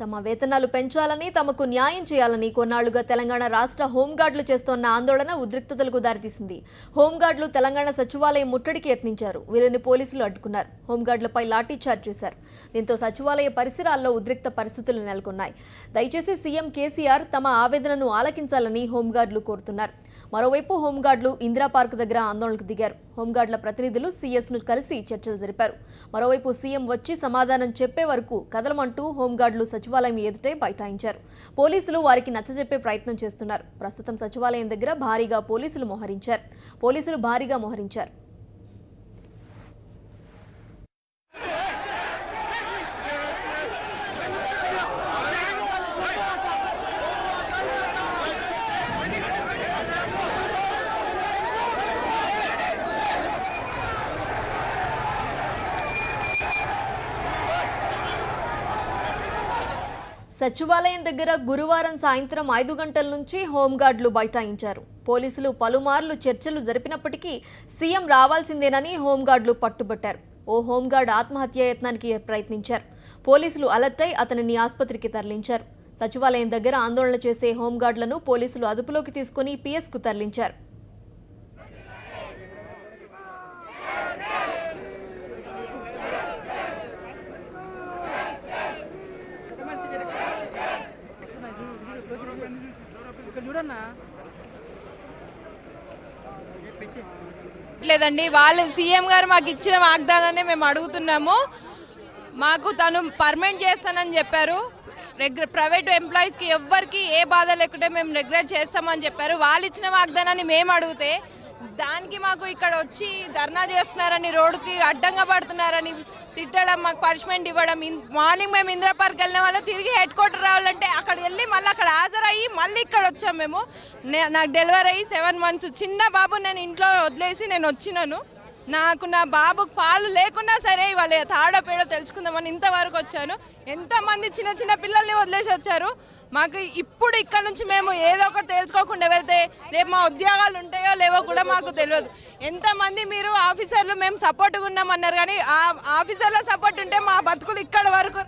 తమ వేతనాలు పెంచాలని తమకు న్యాయం చేయాలని కొన్నాళ్లుగా తెలంగాణ రాష్ట్ర హోంగార్డులు చేస్తోన్న ఆందోళన ఉద్రిక్తతలకు దారితీసింది. హోంగార్డులు తెలంగాణ సచివాలయం ముట్టడికి యత్నించారు. వీరిని పోలీసులు అడ్డుకున్నారు. హోంగార్డులపై లాఠీ చార్జ్ చేశారు. దీంతో సచివాలయ పరిసరాల్లో ఉద్రిక్త పరిస్థితులు నెలకొన్నాయి. దయచేసి సీఎం కేసీఆర్ తమ ఆవేదనను ఆలకించాలని హోంగార్డులు కోరుతున్నారు. మరోవైపు హోంగార్డులు ఇందిరా పార్క్ దగ్గర ఆందోళనకు దిగారు. హోంగార్డుల ప్రతినిధులు సీఎస్ను కలిసి చర్చలు జరిపారు. మరోవైపు సీఎం వచ్చి సమాధానం చెప్పే వరకు కదలమంటూ హోంగార్డులు సచివాలయం ఎదుటే బైఠాయించారు. పోలీసులు వారికి నచ్చజెప్పే ప్రయత్నం చేస్తున్నారు. ప్రస్తుతం సచివాలయం దగ్గర భారీగా పోలీసులు మోహరించారు. సచివాలయం దగ్గర గురువారం సాయంత్రం 5 గంటల నుంచి హోంగార్డులు బైఠాయించారు. పోలీసులు పలుమార్లు చర్చలు జరిపినప్పటికీ సీఎం రావాల్సిందేనని హోంగార్డులు పట్టుబట్టారు. ఓ హోంగార్డ్ ఆత్మహత్యాయత్నానికి ప్రయత్నించారు. పోలీసులు అలర్ట్ అయి అతనిని ఆసుపత్రికి తరలించారు. సచివాలయం దగ్గర ఆందోళన చేసే హోంగార్డులను పోలీసులు అదుపులోకి తీసుకుని పిఎస్కు తరలించారు. లేదండి, వాళ్ళు సీఎం గారు మాకు ఇచ్చిన వాగ్దానాన్ని మేము అడుగుతున్నాము. మాకు తను పర్మనెంట్ చేస్తానని చెప్పారు. ప్రైవేట్ ఎంప్లాయీస్ కి ఎవ్వరికి ఏ బాధ లేకుంటే మేము రెగ్యులర్ చేస్తామని చెప్పారు. వాళ్ళు ఇచ్చిన వాగ్దానాన్ని మేము అడిగితే దానికి మాకు ఇక్కడ వచ్చి ధర్నా చేస్తున్నారని, రోడ్డుకి అడ్డంగా పడుతున్నారని తిట్టడం, మాకు పనిష్మెంట్ ఇవ్వడం. మార్నింగ్ మేము ఇందిరా పార్క్ వెళ్ళిన వాళ్ళు తిరిగి హెడ్ క్వార్టర్ రావాలంటే అక్కడ వెళ్ళి మళ్ళీ అక్కడ హాజరయ్యి మళ్ళీ ఇక్కడ వచ్చాం. మేము నాకు డెలివరీ అయ్యి 7 months చిన్న బాబు నేను ఇంట్లో వదిలేసి నేను వచ్చినాను. నా బాబుకు పాలు లేకున్నా సరే వాళ్ళు తాడో పేడో తెలుసుకుందామని ఇంతవరకు వచ్చాను. ఎంతమంది చిన్న చిన్న పిల్లల్ని వదిలేసి వచ్చారు. మాకు ఇప్పుడు ఇక్కడ నుంచి మేము ఏదో ఒకటి తెలుసుకోకుండా వెళ్తే రేపు మా ఉద్యోగాలు ఉంటాయో లేవో కూడా మాకు తెలియదు. ఎంతమంది మీరు ఆఫీసర్లు మేము సపోర్ట్గా ఉన్నామన్నారు, కానీ ఆ ఆఫీసర్ల సపోర్ట్ ఉంటే మా బతుకులు ఇక్కడ వరకు